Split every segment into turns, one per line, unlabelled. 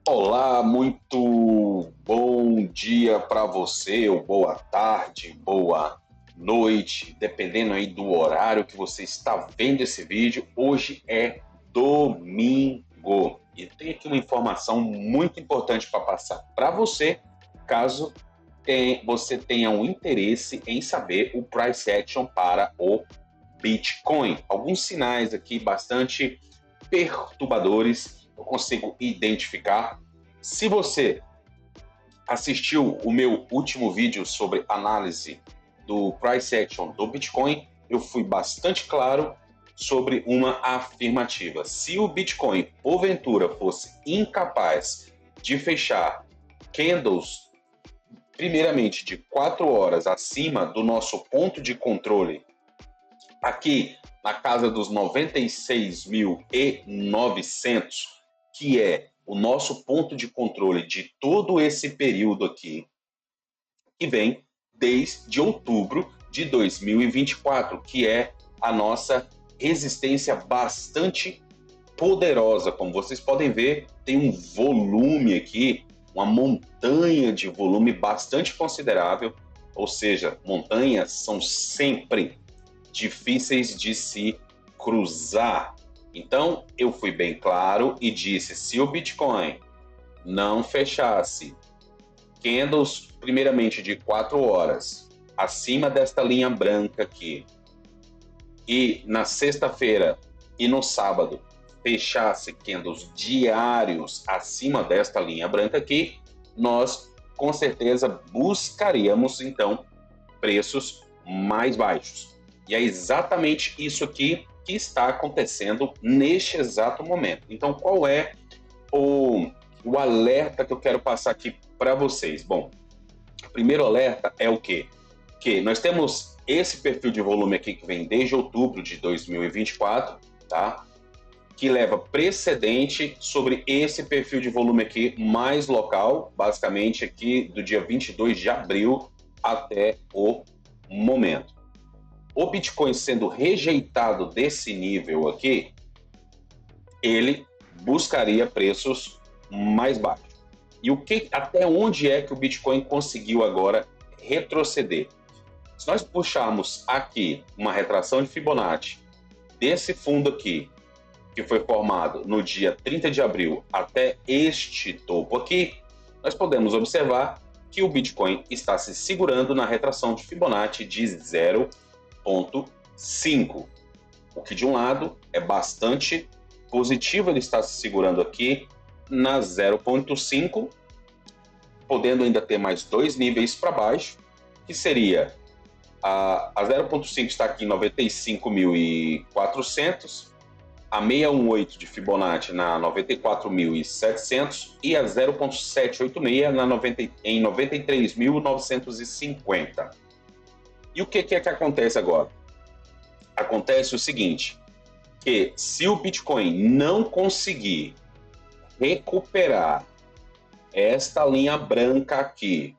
Olá, muito bom dia para você, ou boa tarde, boa noite, dependendo aí do horário que você está vendo esse vídeo. Hoje é domingo e tem aqui uma informação muito importante para passar para você, caso você tenha um interesse em saber o price action para o Bitcoin. Alguns sinais aqui bastante perturbadores eu consigo identificar. Se você assistiu o meu último vídeo sobre análise do price action do Bitcoin, eu fui bastante claro sobre uma afirmativa. Se o Bitcoin, porventura, fosse incapaz de fechar candles, primeiramente de 4 horas acima do nosso ponto de controle, aqui na casa dos 96.900, que é o nosso ponto de controle de todo esse período aqui, que vem desde outubro de 2024, que é a nossa resistência bastante poderosa. Como vocês podem ver, tem um volume aqui, uma montanha de volume bastante considerável, ou seja, montanhas são sempre difíceis de se cruzar. Então, eu fui bem claro e disse: se o Bitcoin não fechasse candles, primeiramente de 4 horas, acima desta linha branca aqui, e na sexta-feira e no sábado fechasse candles diários acima desta linha branca aqui, nós com certeza buscaríamos então preços mais baixos. E é exatamente isso aqui que está acontecendo neste exato momento. Então, qual é o alerta que eu quero passar aqui para vocês? Bom, o primeiro alerta é o quê? Que nós temos esse perfil de volume aqui que vem desde outubro de 2024, tá? Que leva precedente sobre esse perfil de volume aqui mais local, basicamente aqui do dia 22 de abril até o momento. O Bitcoin sendo rejeitado desse nível aqui, ele buscaria preços mais baixos. E até onde é que o Bitcoin conseguiu agora retroceder? Se nós puxarmos aqui uma retração de Fibonacci desse fundo aqui, que foi formado no dia 30 de abril até este topo aqui, nós podemos observar que o Bitcoin está se segurando na retração de Fibonacci de 0,5, o que de um lado é bastante positivo, ele está se segurando aqui na 0,5, podendo ainda ter mais dois níveis para baixo, que seria a 0,5 está aqui em 95.400, a 618 de Fibonacci na 94.700 e a 0,786 em 93.950. E o que é que acontece agora? Acontece o seguinte, que se o Bitcoin não conseguir recuperar esta linha branca aqui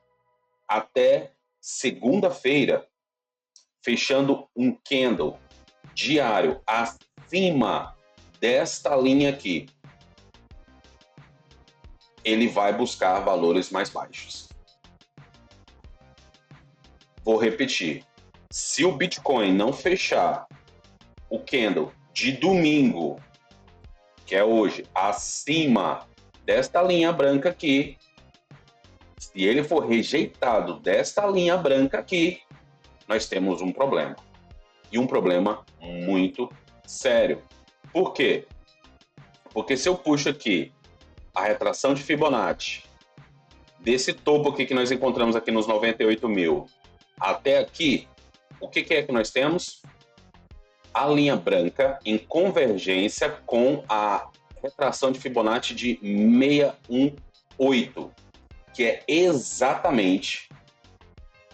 até segunda-feira, fechando um candle diário acima desta linha aqui, ele vai buscar valores mais baixos. Vou repetir. Se o Bitcoin não fechar o candle de domingo, que é hoje, acima desta linha branca aqui, se ele for rejeitado desta linha branca aqui, nós temos um problema. E um problema muito sério. Por quê? Porque se eu puxo aqui a retração de Fibonacci, desse topo aqui que nós encontramos aqui nos 98 mil, até aqui, o que é que nós temos? A linha branca em convergência com a retração de Fibonacci de 618, que é exatamente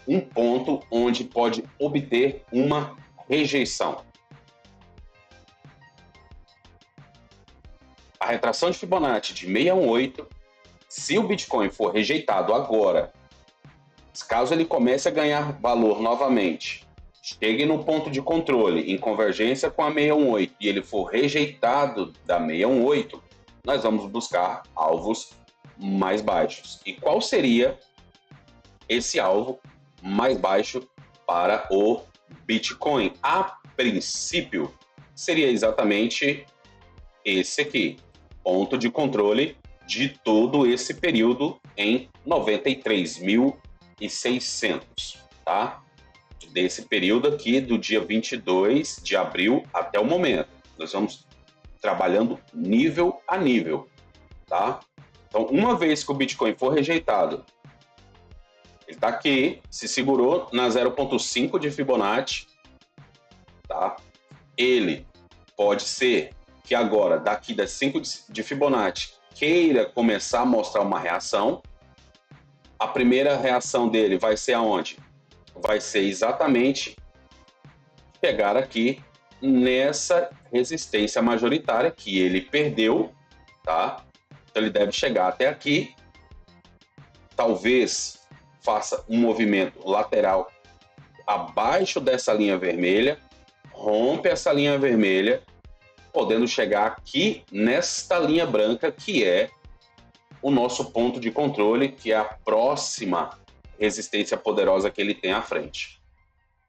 um ponto onde pode obter uma rejeição. A retração de Fibonacci de 618, se o Bitcoin for rejeitado agora, caso ele comece a ganhar valor novamente, chegue no ponto de controle em convergência com a 618 e ele for rejeitado da 618, nós vamos buscar alvos mais baixos. E qual seria esse alvo mais baixo para o Bitcoin? A princípio, seria exatamente esse aqui, ponto de controle de todo esse período em 93.600, tá? Desse período aqui, do dia 22 de abril até o momento. Nós vamos trabalhando nível a nível, tá? Então, uma vez que o Bitcoin for rejeitado, ele está aqui, se segurou na 0,5 de Fibonacci, tá? Ele pode ser que agora, daqui das 5 de Fibonacci, queira começar a mostrar uma reação. A primeira reação dele vai ser aonde? Vai ser exatamente pegar aqui nessa resistência majoritária que ele perdeu, tá? Então ele deve chegar até aqui, talvez faça um movimento lateral abaixo dessa linha vermelha, rompe essa linha vermelha, podendo chegar aqui nesta linha branca, que é o nosso ponto de controle, que é a próxima resistência poderosa que ele tem à frente.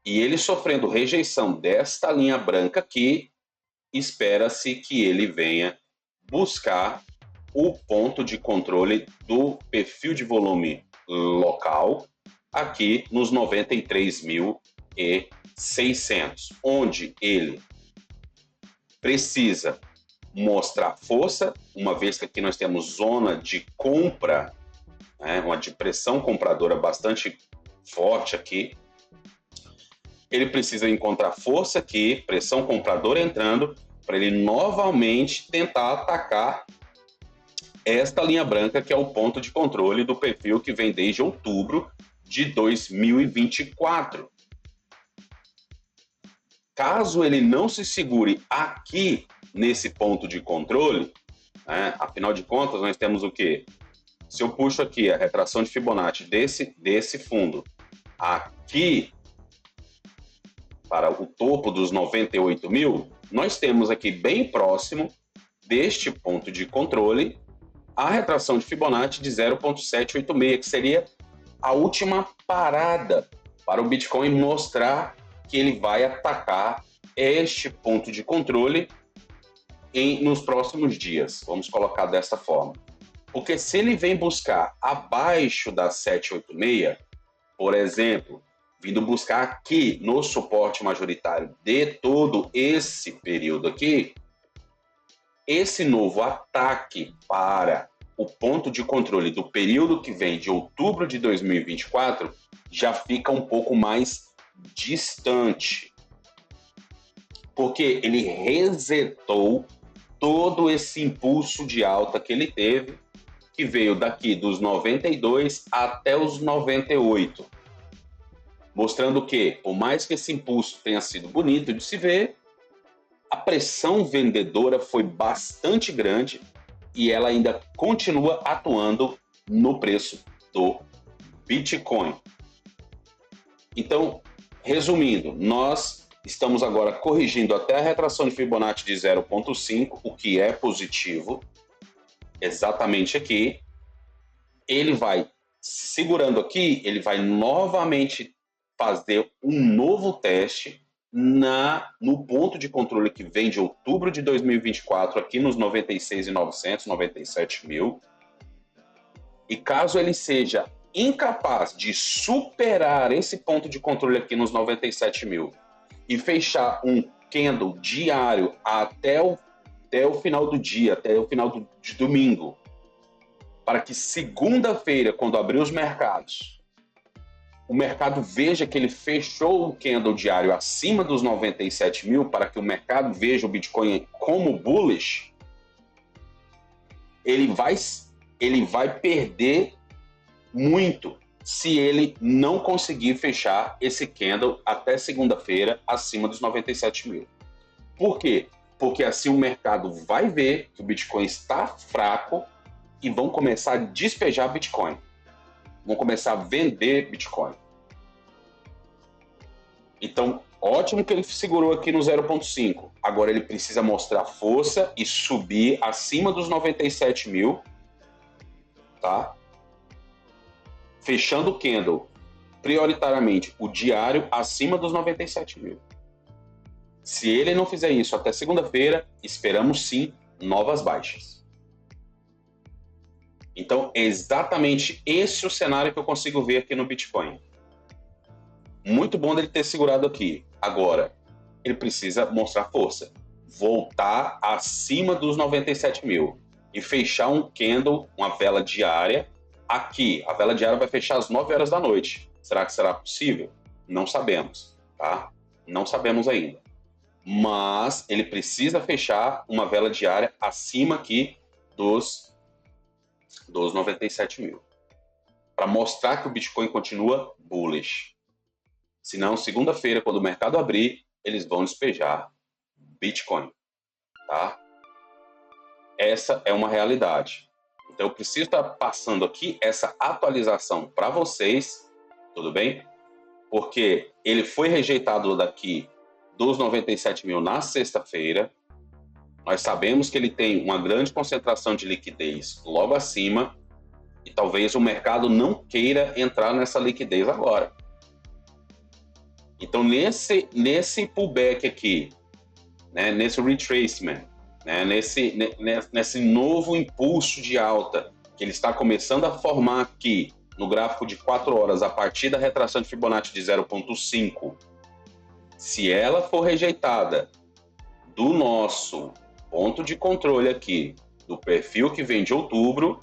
E ele sofrendo rejeição desta linha branca aqui, espera-se que ele venha buscar o ponto de controle do perfil de volume local aqui nos 93.600, onde ele precisa mostrar força, uma vez que aqui nós temos zona de compra, né, uma depressão compradora bastante forte aqui. Ele precisa encontrar força aqui, pressão compradora entrando, para ele novamente tentar atacar esta linha branca, que é o ponto de controle do perfil que vem desde outubro de 2024. Caso ele não se segure aqui nesse ponto de controle, né, afinal de contas, nós temos o quê? Se eu puxo aqui a retração de Fibonacci desse fundo aqui para o topo dos 98 mil, nós temos aqui bem próximo deste ponto de controle a retração de Fibonacci de 0,786, que seria a última parada para o Bitcoin mostrar que ele vai atacar este ponto de controle nos próximos dias. Vamos colocar dessa forma. Porque se ele vem buscar abaixo da 786, por exemplo, vindo buscar aqui no suporte majoritário de todo esse período aqui, esse novo ataque para o ponto de controle do período que vem de outubro de 2024 já fica um pouco mais distante, porque ele resetou todo esse impulso de alta que ele teve, que veio daqui dos 92 até os 98, mostrando que, por mais que esse impulso tenha sido bonito de se ver, a pressão vendedora foi bastante grande e ela ainda continua atuando no preço do Bitcoin. Então, resumindo, nós estamos agora corrigindo até a retração de Fibonacci de 0,5, o que é positivo, exatamente aqui. Ele vai, segurando aqui, ele vai novamente fazer um novo teste no ponto de controle que vem de outubro de 2024, aqui nos 96.900, 97 mil. E caso ele seja incapaz de superar esse ponto de controle aqui nos 97 mil e fechar um candle diário até o final do dia, até o final de domingo, para que segunda-feira, quando abrir os mercados, o mercado veja que ele fechou o candle diário acima dos 97 mil, para que o mercado veja o Bitcoin como bullish, ele vai perder muito se ele não conseguir fechar esse candle até segunda-feira acima dos 97 mil. Por quê? Porque assim o mercado vai ver que o Bitcoin está fraco e vão começar a despejar Bitcoin. Vão começar a vender Bitcoin. Então, ótimo que ele segurou aqui no 0,5. Agora ele precisa mostrar força e subir acima dos 97 mil tá? Fechando o candle, prioritariamente, o diário acima dos 97 mil. Se ele não fizer isso até segunda-feira, esperamos sim novas baixas. Então, é exatamente esse o cenário que eu consigo ver aqui no Bitcoin. Muito bom dele ter segurado aqui. Agora, ele precisa mostrar força. Voltar acima dos 97 mil. E fechar um candle, uma vela diária, aqui. A vela diária vai fechar às 9 horas da noite. Será que será possível? Não sabemos, tá? Não sabemos ainda. Mas ele precisa fechar uma vela diária acima aqui dos 97 mil. Para mostrar que o Bitcoin continua bullish. Senão, segunda-feira, quando o mercado abrir, eles vão despejar Bitcoin, tá? Essa é uma realidade. Então, eu preciso estar passando aqui essa atualização para vocês, tudo bem? Porque ele foi rejeitado daqui dos 97 mil na sexta-feira. Nós sabemos que ele tem uma grande concentração de liquidez logo acima e talvez o mercado não queira entrar nessa liquidez agora. Então, nesse pullback aqui, né, nesse retracement, né, nesse novo impulso de alta que ele está começando a formar aqui no gráfico de 4 horas a partir da retração de Fibonacci de 0,5, se ela for rejeitada do nosso ponto de controle aqui, do perfil que vem de outubro,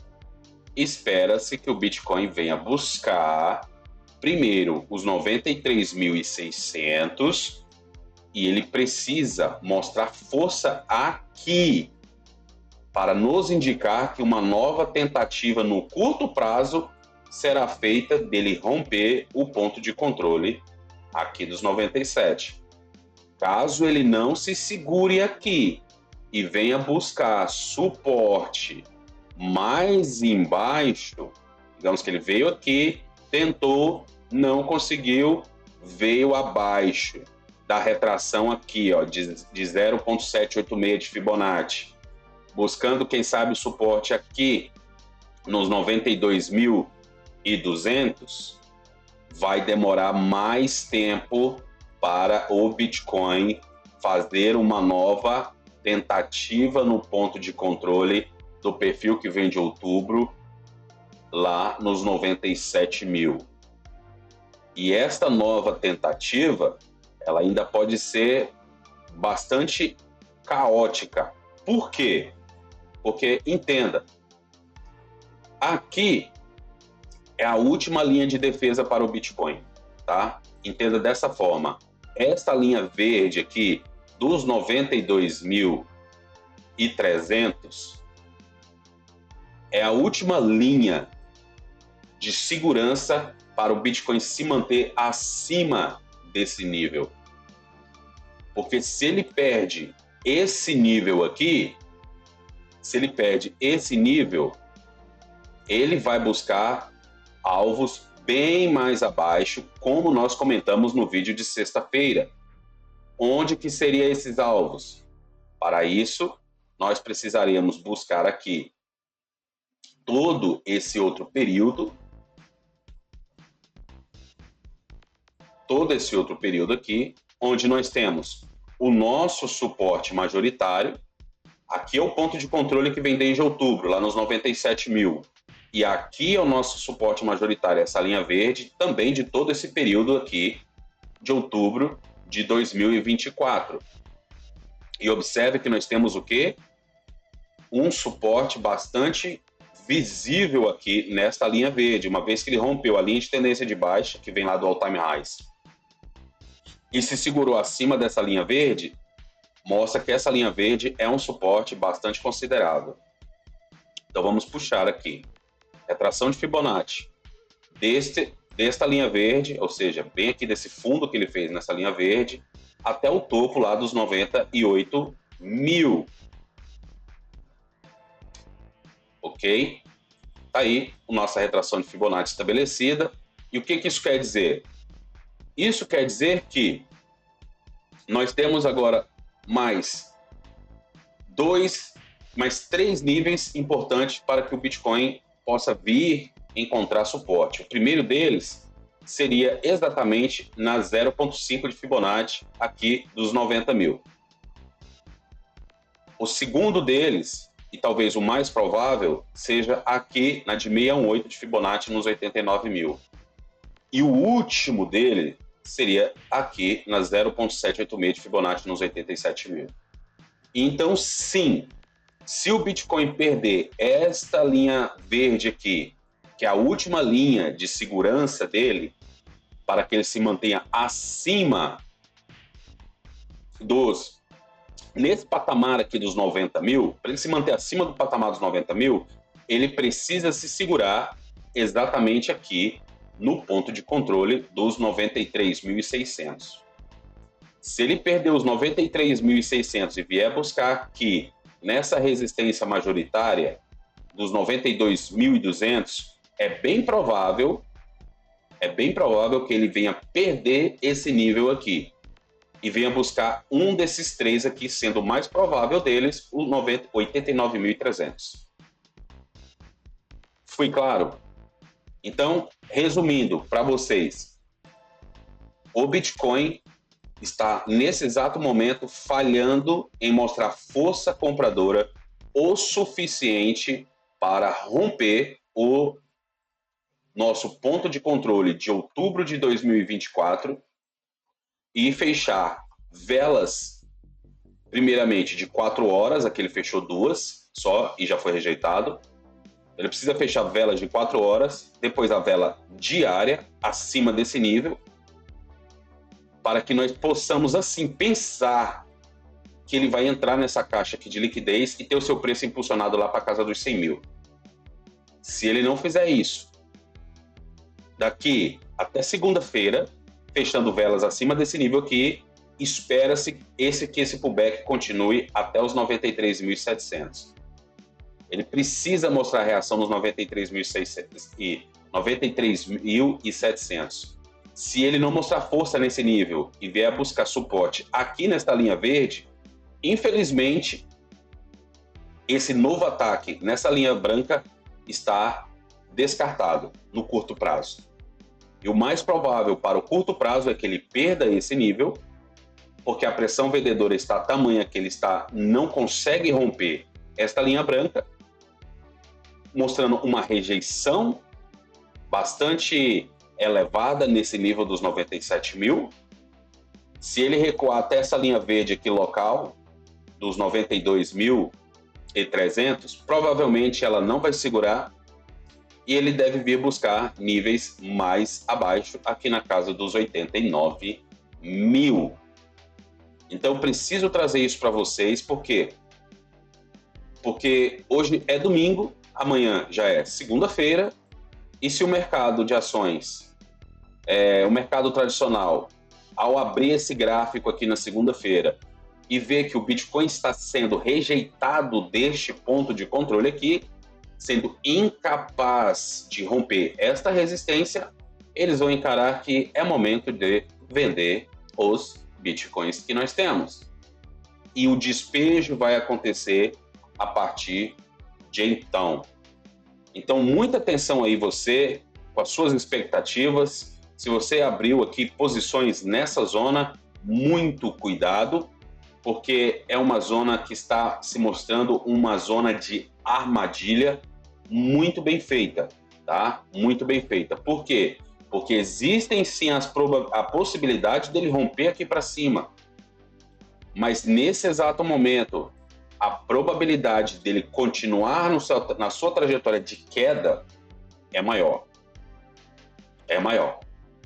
espera-se que o Bitcoin venha buscar primeiro os 93.600 e ele precisa mostrar força aqui para nos indicar que uma nova tentativa no curto prazo será feita dele romper o ponto de controle aqui dos 97. Caso ele não se segure aqui e venha buscar suporte mais embaixo, digamos que ele veio aqui, tentou, não conseguiu, veio abaixo da retração aqui, ó, de 0,786 de Fibonacci, buscando, quem sabe, o suporte aqui nos 92.200, vai demorar mais tempo para o Bitcoin fazer uma nova tentativa no ponto de controle do perfil que vem de outubro, lá nos 97 mil. E esta nova tentativa, ela ainda pode ser bastante caótica. Por quê? Porque, entenda, aqui é a última linha de defesa para o Bitcoin, tá? Entenda dessa forma. Esta linha verde aqui, dos 92.300, é a última linha de segurança para o Bitcoin se manter acima desse nível. Porque se ele perde esse nível aqui, ele vai buscar alvos bem mais abaixo, como nós comentamos no vídeo de sexta-feira. Onde que seriam esses alvos? Para isso, nós precisaríamos buscar aqui todo esse outro período, aqui, onde nós temos o nosso suporte majoritário. Aqui é o ponto de controle que vem desde outubro, lá nos 97 mil. E aqui é o nosso suporte majoritário, essa linha verde, também de todo esse período aqui, de outubro de 2024. E observe que nós temos o quê? Um suporte bastante visível aqui nesta linha verde, uma vez que ele rompeu a linha de tendência de baixa, que vem lá do all-time highs, e se segurou acima dessa linha verde, mostra que essa linha verde é um suporte bastante considerável. Então vamos puxar aqui. Retração de Fibonacci desta linha verde, ou seja, bem aqui desse fundo que ele fez nessa linha verde, até o topo lá dos 98 mil. Ok? Tá aí a nossa retração de Fibonacci estabelecida. E o que isso quer dizer? Isso quer dizer que nós temos agora mais três níveis importantes para que o Bitcoin possa vir encontrar suporte. O primeiro deles seria exatamente na 0,5 de Fibonacci aqui dos 90 mil. O segundo deles, e talvez o mais provável, seja aqui na de 618 de Fibonacci nos 89 mil. E o último dele seria aqui na 0,786 de Fibonacci nos 87 mil. Então, sim, se o Bitcoin perder esta linha verde aqui, que é a última linha de segurança dele, para que ele se mantenha acima nesse patamar aqui dos 90 mil, para ele se manter acima do patamar dos 90 mil, ele precisa se segurar exatamente aqui no ponto de controle dos 93.600. Se ele perder os 93.600 e vier buscar aqui nessa resistência majoritária dos 92.200, é bem provável que ele venha perder esse nível aqui e venha buscar um desses três aqui, sendo o mais provável deles o 89.300. Fui claro? Então, resumindo para vocês, o Bitcoin está nesse exato momento falhando em mostrar força compradora o suficiente para romper o nosso ponto de controle de outubro de 2024 e fechar velas, primeiramente de 4 horas, aqui ele fechou 2 só e já foi rejeitado. Ele precisa fechar velas de 4 horas, depois a vela diária, acima desse nível, para que nós possamos, assim, pensar que ele vai entrar nessa caixa aqui de liquidez e ter o seu preço impulsionado lá para casa dos 100 mil. Se ele não fizer isso, daqui até segunda-feira, fechando velas acima desse nível aqui, espera-se que esse pullback continue até os 93.700. Ele precisa mostrar reação nos 93.600 e 93.700. Se ele não mostrar força nesse nível e vier buscar suporte aqui nesta linha verde, infelizmente, esse novo ataque nessa linha branca está descartado no curto prazo. E o mais provável para o curto prazo é que ele perda esse nível, porque a pressão vendedora está tamanha que ele não consegue romper esta linha branca, mostrando uma rejeição bastante elevada nesse nível dos 97 mil. Se ele recuar até essa linha verde aqui local, dos 92.300, provavelmente ela não vai segurar e ele deve vir buscar níveis mais abaixo, aqui na casa dos 89 mil. Então, preciso trazer isso para vocês, por quê? Porque hoje é domingo, amanhã já é segunda-feira, e se o mercado de ações, o mercado tradicional, ao abrir esse gráfico aqui na segunda-feira e ver que o Bitcoin está sendo rejeitado deste ponto de controle aqui, sendo incapaz de romper esta resistência, eles vão encarar que é momento de vender os Bitcoins que nós temos. E o despejo vai acontecer a partir de então. Então, muita atenção aí você, com as suas expectativas. Se você abriu aqui posições nessa zona, muito cuidado, porque é uma zona que está se mostrando uma zona de armadilha muito bem feita, tá? Muito bem feita. Por quê? Porque existem sim a possibilidade dele romper aqui para cima, mas nesse exato momento, a probabilidade dele continuar na sua trajetória de queda é maior. É maior,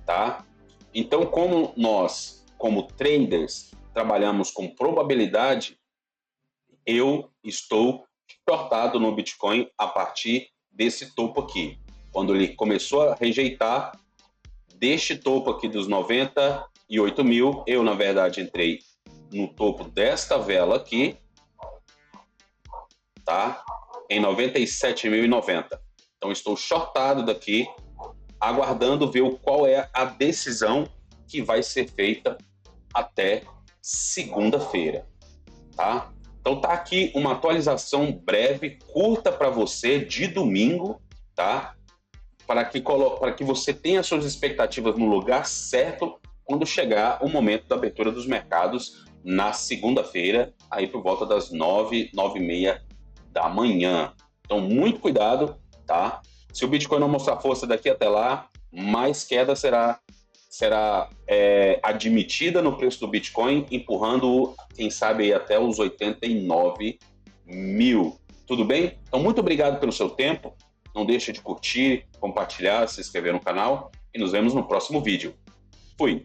tá? Então, como nós, como traders, trabalhamos com probabilidade, eu estou shortado no Bitcoin a partir desse topo aqui. Quando ele começou a rejeitar deste topo aqui dos 98 mil, eu, na verdade, entrei no topo desta vela aqui, tá? Em 97.090. Então, estou shortado daqui, aguardando ver qual é a decisão que vai ser feita até segunda-feira, tá? Então, tá aqui uma atualização breve, curta para você, de domingo, tá? Para que você tenha suas expectativas no lugar certo quando chegar o momento da abertura dos mercados na segunda-feira, aí por volta das 9h, 9h30 da manhã. Então, muito cuidado, tá? Se o Bitcoin não mostrar força daqui até lá, mais queda será admitida no preço do Bitcoin, empurrando, quem sabe, aí até os 89 mil. Tudo bem? Então, muito obrigado pelo seu tempo. Não deixe de curtir, compartilhar, se inscrever no canal e nos vemos no próximo vídeo. Fui!